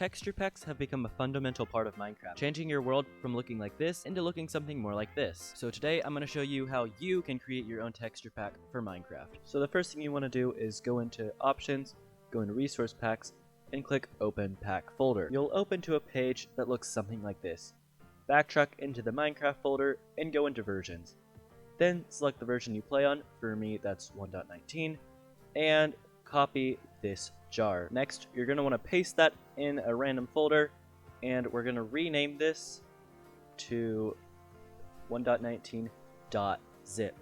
Texture packs have become a fundamental part of Minecraft, changing your world from looking like this into looking something more like this. So today I'm going to show you how you can create your own texture pack for Minecraft. So the first thing you want to do is go into Options, go into Resource Packs, and click Open Pack Folder. You'll open to a page that looks something like this. Backtrack into the Minecraft folder and go into Versions. Then select the version you play on. For me, that's 1.19, and copy this jar. Next, you're going to want to paste that in a random folder, and we're going to rename this to 1.19.zip.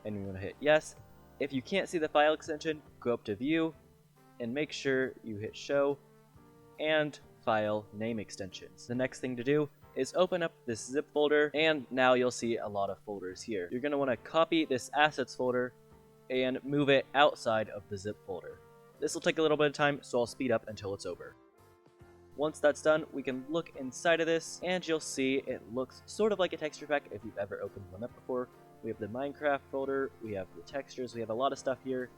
And you're going to hit yes. If you can't see the file extension, go up to View, and make sure you hit Show, and File Name Extensions. The next thing to do is open up this zip folder, and now you'll see a lot of folders here. You're going to want to copy this assets folder and move it outside of the zip folder. This will take a little bit of time, so I'll speed up until it's over. Once that's done, we can look inside of this, and you'll see it looks sort of like a texture pack if you've ever opened one up before. We have the Minecraft folder, we have the textures, we have a lot of stuff here.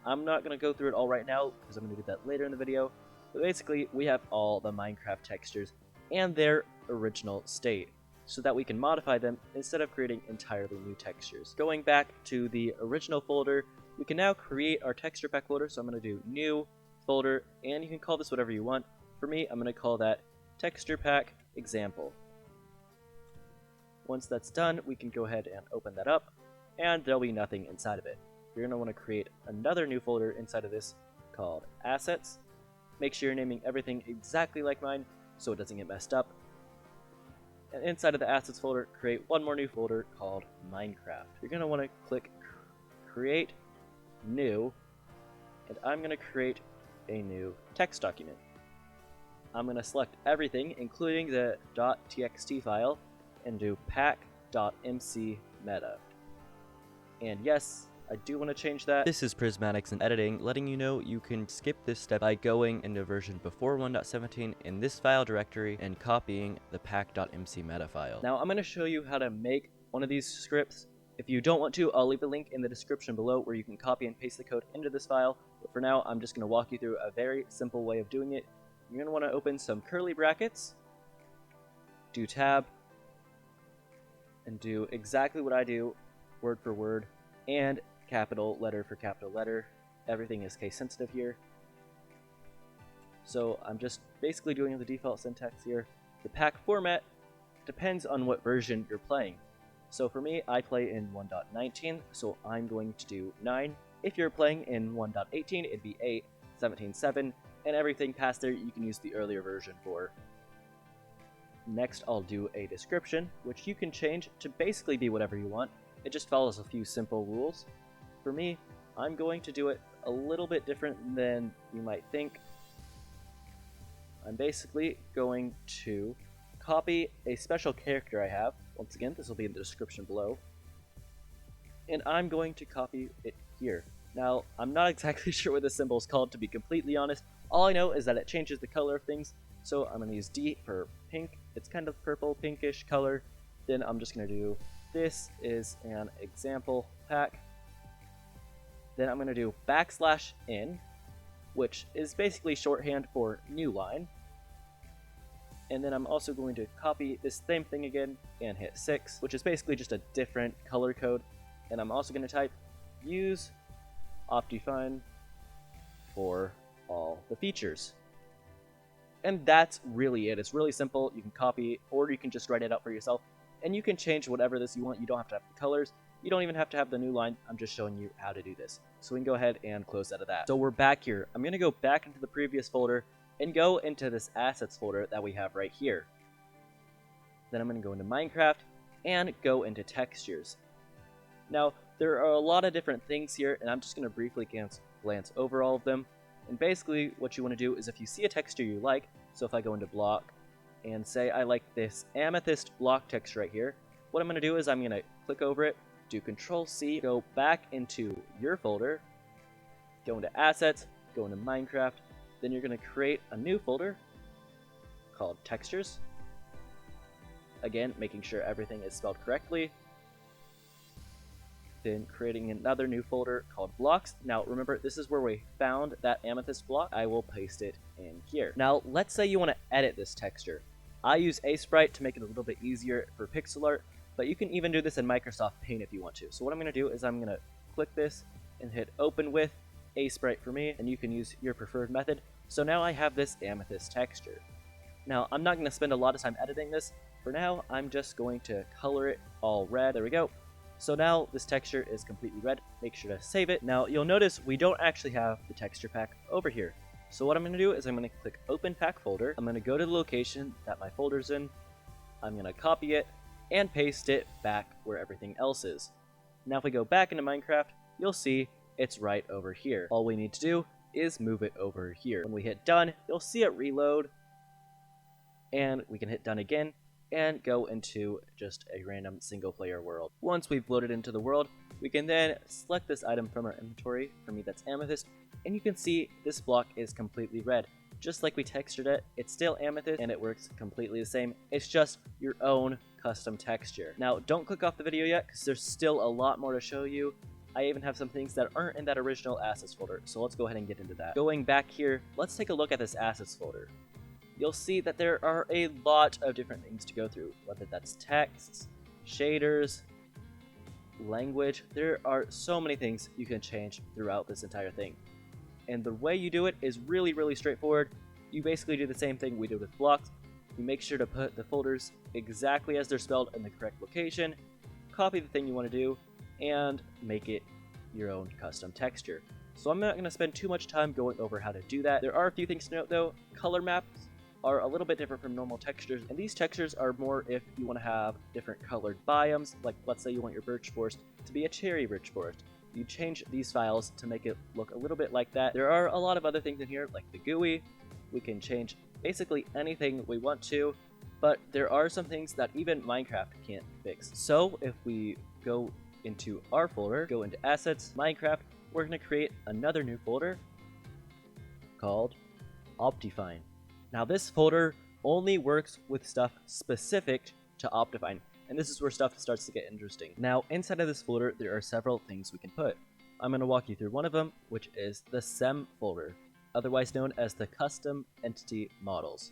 I'm not going to go through it all right now, because I'm going to do that later in the video. But basically, we have all the Minecraft textures and their original state, so that we can modify them instead of creating entirely new textures. Going back to the original folder, we can now create our texture pack folder, so I'm going to do New Folder, and you can call this whatever you want. For me, I'm going to call that Texture Pack Example. Once that's done, we can go ahead and open that up, and there'll be nothing inside of it. You're going to want to create another new folder inside of this called Assets. Make sure you're naming everything exactly like mine so it doesn't get messed up. And inside of the Assets folder, create one more new folder called Minecraft. You're going to want to click Create New, and I'm going to create a new text document. I'm going to select everything, including the .txt file, and do pack.mcmeta. And yes, I do want to change that. This is Prismatics in editing, letting you know you can skip this step by going into a version before 1.17 in this file directory and copying the pack.mcmeta file. Now I'm going to show you how to make one of these scripts. If you don't want to, I'll leave a link in the description below where you can copy and paste the code into this file. But for now, I'm just going to walk you through a very simple way of doing it. You're going to want to open some curly brackets, do tab, and do exactly what I do, word for word, and capital letter for capital letter. Everything is case sensitive here. So I'm just basically doing the default syntax here. The pack format depends on what version you're playing. So for me, I play in 1.19, so I'm going to do 9. If you're playing in 1.18, it'd be 8, 17.7, and everything past there you can use the earlier version for. Next, I'll do a description, which you can change to basically be whatever you want. It just follows a few simple rules. For me, I'm going to do it a little bit different than you might think. I'm basically going to copy a special character I have. Once again, this will be in the description below. And I'm going to copy it here. Now, I'm not exactly sure what this symbol is called, to be completely honest. All I know is that it changes the color of things. So I'm going to use D for pink. It's kind of purple, pinkish color. Then I'm just going to do, this is an example pack. Then I'm going to do \n, which is basically shorthand for new line. And then I'm also going to copy this same thing again and hit 6, which is basically just a different color code. And I'm also going to type use Optifine for all the features. And that's really it. It's really simple. You can copy, or you can just write it out for yourself. And you can change whatever this you want. You don't have to have the colors. You don't even have to have the new line. I'm just showing you how to do this. So we can go ahead and close out of that. So we're back here. I'm going to go back into the previous folder and go into this assets folder that we have right here. Then I'm going to go into Minecraft and go into textures. Now, there are a lot of different things here, and I'm just going to briefly glance over all of them. And basically, what you want to do is if you see a texture you like, so if I go into block and say I like this amethyst block texture right here, what I'm going to do is I'm going to click over it, do Control-C, go back into your folder, go into Assets, go into Minecraft, then you're going to create a new folder called Textures. Again, making sure everything is spelled correctly. then creating another new folder called blocks. Now remember, this is where we found that amethyst block. I will paste it in here. Now let's say you want to edit this texture. I use Sprite to make it a little bit easier for pixel art, but you can even do this in Microsoft Paint if you want to. So what I'm going to do is I'm going to click this and hit open with Sprite for me, and you can use your preferred method. So now I have this amethyst texture. Now I'm not going to spend a lot of time editing this. For now, I'm just going to color it all red. There we go. So now this texture is completely red. Make sure to save it. Now you'll notice we don't actually have the texture pack over here. So what I'm going to do is I'm going to click open pack folder. I'm going to go to the location that my folder's in. I'm going to copy it and paste it back where everything else is. Now if we go back into Minecraft, you'll see it's right over here. All we need to do is move it over here. When we hit done, you'll see it reload, and we can hit done again and go into just a random single player world. Once we've loaded into the world, we can then select this item from our inventory. For me, that's amethyst, and you can see this block is completely red. Just like we textured it, it's still amethyst and it works completely the same. It's just your own custom texture. Now don't click off the video yet, because there's still a lot more to show you. I even have some things that aren't in that original assets folder, so let's go ahead and get into that. Going back here, let's take a look at this assets folder. You'll see that there are a lot of different things to go through, whether that's texts, shaders, language. There are so many things you can change throughout this entire thing. And the way you do it is really straightforward. You basically do the same thing we did with blocks. You make sure to put the folders exactly as they're spelled in the correct location, copy the thing you want to do, and make it your own custom texture. So I'm not going to spend too much time going over how to do that. There are a few things to note though. Color maps are a little bit different from normal textures, and these textures are more if you want to have different colored biomes. Like let's say you want your birch forest to be a cherry birch forest. You change these files to make it look a little bit like that. There are a lot of other things in here, like the GUI. We can change basically anything we want to, but there are some things that even Minecraft can't fix. So if we go into our folder, go into assets, Minecraft, we're going to create another new folder called Optifine. Now this folder only works with stuff specific to Optifine, and this is where stuff starts to get interesting. Now inside of this folder there are several things we can put. I'm going to walk you through one of them, which is the SEM folder, otherwise known as the Custom Entity Models.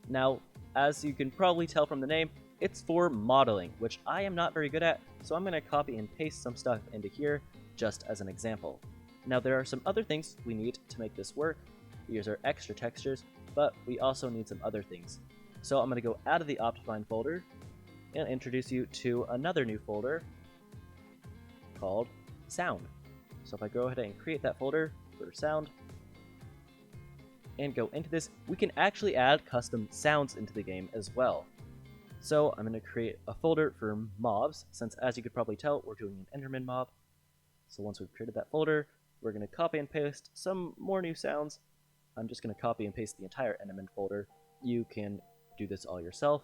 Now as you can probably tell from the name, it's for modeling, which I am not very good at, so I'm going to copy and paste some stuff into here just as an example. Now there are some other things we need to make this work. These are extra textures, but we also need some other things. So I'm going to go out of the Optifine folder and introduce you to another new folder called Sound. So if I go ahead and create that folder for sound and go into this, we can actually add custom sounds into the game as well. So I'm going to create a folder for mobs, since as you could probably tell, we're doing an Enderman mob. So once we've created that folder, we're going to copy and paste some more new sounds. I'm just going to copy and paste the entire Enderman folder. You can do this all yourself.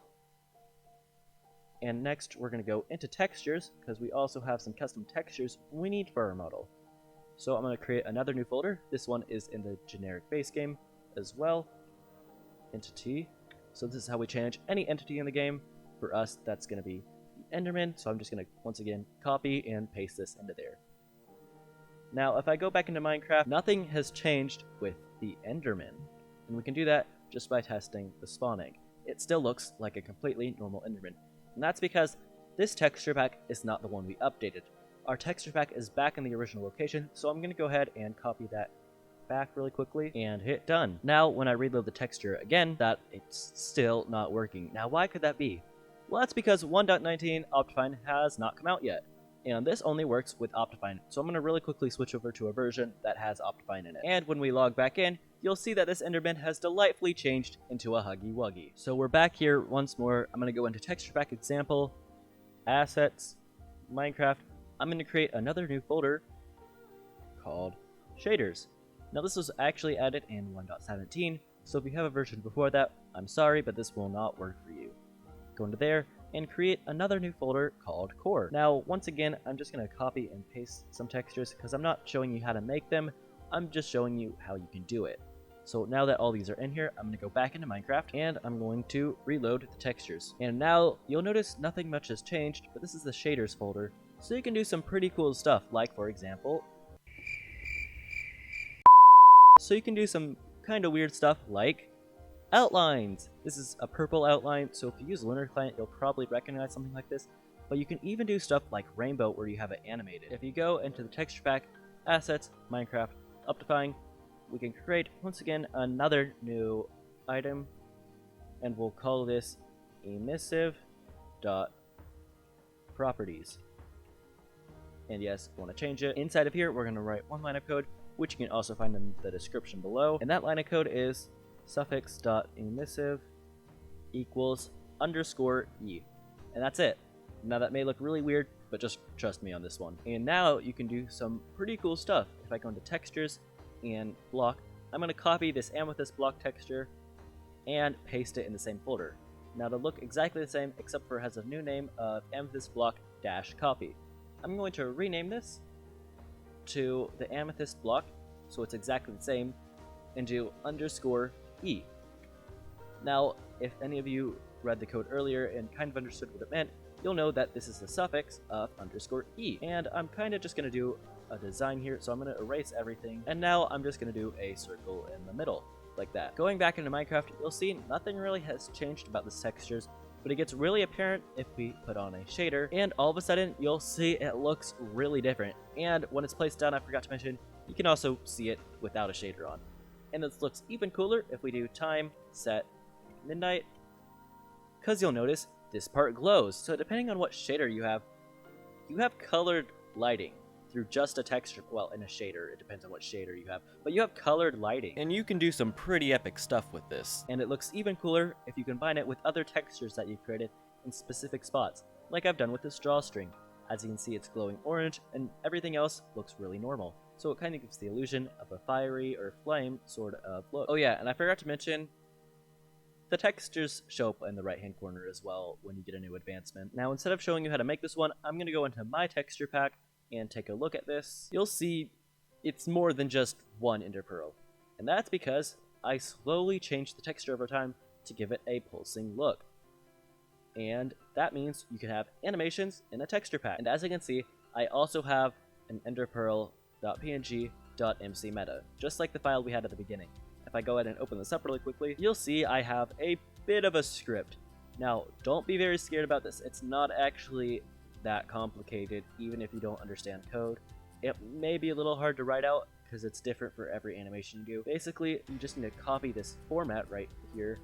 And next, we're going to go into textures, because we also have some custom textures we need for our model. So I'm going to create another new folder. This one is in the generic base game as well. Entity. So this is how we change any entity in the game. For us, that's going to be the Enderman. So I'm just going to, once again, copy and paste this into there. Now, if I go back into Minecraft, nothing has changed with the Enderman. And we can do that just by testing the spawning. It still looks like a completely normal Enderman. And that's because this texture pack is not the one we updated. Our texture pack is back in the original location, so I'm going to go ahead and copy that back really quickly and hit done. Now when I reload the texture again, that it's still not working. Now why could that be? Well, that's because 1.19 Optifine has not come out yet, and this only works with Optifine. So I'm going to really quickly switch over to a version that has Optifine in it. And when we log back in, you'll see that this Enderman has delightfully changed into a Huggy Wuggy. So we're back here once more. I'm going to go into texture pack example, assets, Minecraft. I'm going to create another new folder called shaders. Now this was actually added in 1.17, so if you have a version before that, I'm sorry, but this will not work for you. Go into there and create another new folder called core. Now once again, I'm just going to copy and paste some textures because I'm not showing you how to make them, I'm just showing you how you can do it. So now that all these are in here, I'm going to go back into Minecraft and I'm going to reload the textures. And now you'll notice nothing much has changed, but this is the shaders folder. So you can do some pretty cool stuff, like for example, so you can do some kind of weird stuff like outlines. This is a purple outline, so if you use Lunar Client, you'll probably recognize something like this. But you can even do stuff like rainbow where you have it animated. If you go into the texture pack, assets, Minecraft, Optifying, we can create, once again, another new item, and we'll call this emmisive.properties. And yes, I want to change it. Inside of here, we're going to write one line of code, which you can also find in the description below. And that line of code is suffix.emissive equals _e. And that's it. Now that may look really weird, but just trust me on this one. And now you can do some pretty cool stuff. If I go into textures and block, I'm going to copy this amethyst block texture and paste it in the same folder. Now to look exactly the same, except for it has a new name of amethyst block -copy. I'm going to rename this to the amethyst block, so it's exactly the same, and do _e. Now, if any of you read the code earlier and kind of understood what it meant, you'll know that this is the suffix of _e. And I'm kind of just going to do a design here, so I'm going to erase everything, and now I'm just going to do a circle in the middle, like that. Going back into Minecraft, you'll see nothing really has changed about the textures, but it gets really apparent if we put on a shader, and all of a sudden, you'll see it looks really different. And when it's placed down, I forgot to mention, you can also see it without a shader on. And this looks even cooler if we do time set midnight, because you'll notice this part glows. So depending on what shader you have colored lighting through just a texture. Well, in a shader, it depends on what shader you have, but you have colored lighting, and you can do some pretty epic stuff with this. And it looks even cooler if you combine it with other textures that you've created in specific spots, like I've done with this drawstring. As you can see, it's glowing orange, and everything else looks really normal. So it kind of gives the illusion of a fiery or flame sort of look. Oh yeah, and I forgot to mention, the textures show up in the right hand corner as well when you get a new advancement. Now instead of showing you how to make this one, I'm going to go into my texture pack and take a look at this. You'll see it's more than just one Enderpearl. And that's because I slowly changed the texture over time to give it a pulsing look. And that means you can have animations in a texture pack. And as you can see, I also have an enderpearl.png.emmisive, just like the file we had at the beginning. If I go ahead and open this up really quickly, you'll see I have a bit of a script. Now, don't be very scared about this. It's not actually that complicated, even if you don't understand code. It may be a little hard to write out because it's different for every animation you do. Basically, you just need to copy this format right here,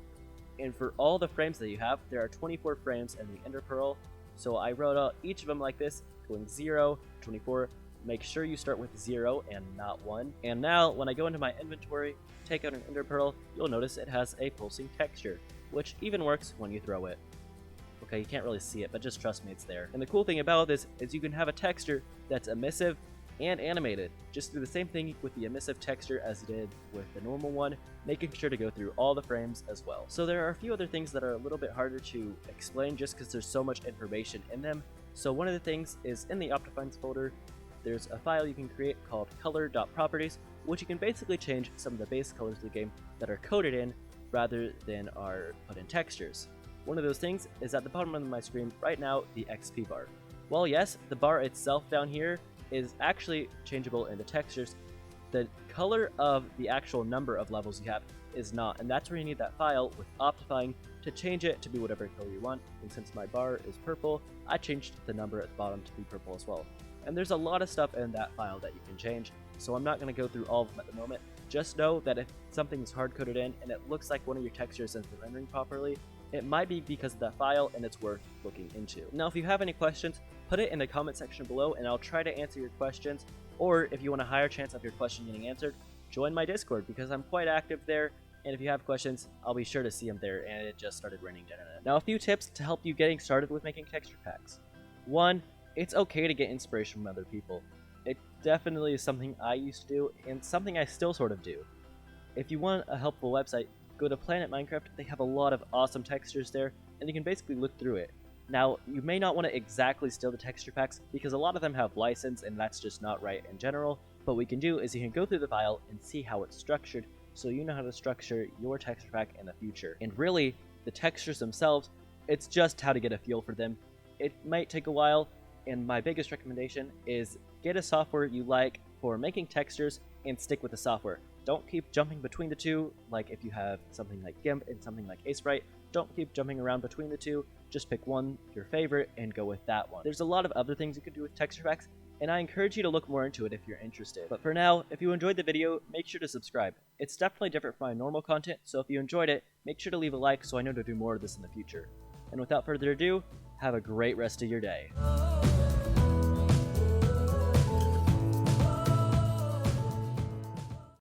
and for all the frames that you have, there are 24 frames in the Enderpearl, so I wrote out each of them like this, going 0, 24. Make sure you start with 0 and not 1. And now, when I go into my inventory, take out an Enderpearl, you'll notice it has a pulsing texture, which even works when you throw it. Okay, you can't really see it, but just trust me, it's there. And the cool thing about this is you can have a texture that's emissive and animated. Just do the same thing with the emissive texture as you did with the normal one, making sure to go through all the frames as well. So there are a few other things that are a little bit harder to explain just because there's so much information in them. So one of the things is in the Optifines folder, there's a file you can create called color.properties, which you can basically change some of the base colors of the game that are coded in rather than are put in textures. One of those things is at the bottom of my screen right now, the XP bar. Well, yes, the bar itself down here is actually changeable into textures. The color of the actual number of levels you have is not, and that's where you need that file with Optifying to change it to be whatever color you want. And since my bar is purple, I changed the number at the bottom to be purple as well. And there's a lot of stuff in that file that you can change, so I'm not going to go through all of them at the moment. Just know that if something's hard-coded in and it looks like one of your textures isn't rendering properly, it might be because of that file and it's worth looking into. Now, if you have any questions, put it in the comment section below and I'll try to answer your questions. Or if you want a higher chance of your question getting answered, join my Discord because I'm quite active there. And if you have questions, I'll be sure to see them there, and it just started raining down. Now, a few tips to help you getting started with making texture packs. 1, it's okay to get inspiration from other people. It definitely is something I used to do, and something I still sort of do. If you want a helpful website, go to Planet Minecraft. They have a lot of awesome textures there, and you can basically look through it. Now, you may not want to exactly steal the texture packs, because a lot of them have license, and that's just not right in general. But what we can do is you can go through the file and see how it's structured, so you know how to structure your texture pack in the future. And really, the textures themselves, it's just how to get a feel for them. It might take a while, and my biggest recommendation is get a software you like for making textures and stick with the software. Don't keep jumping between the two, like if you have something like GIMP and something like Aseprite, don't keep jumping around between the two, just pick one, your favorite, and go with that one. There's a lot of other things you can do with texture packs, and I encourage you to look more into it if you're interested. But for now, if you enjoyed the video, make sure to subscribe. It's definitely different from my normal content, so if you enjoyed it, make sure to leave a like so I know to do more of this in the future. And without further ado, have a great rest of your day.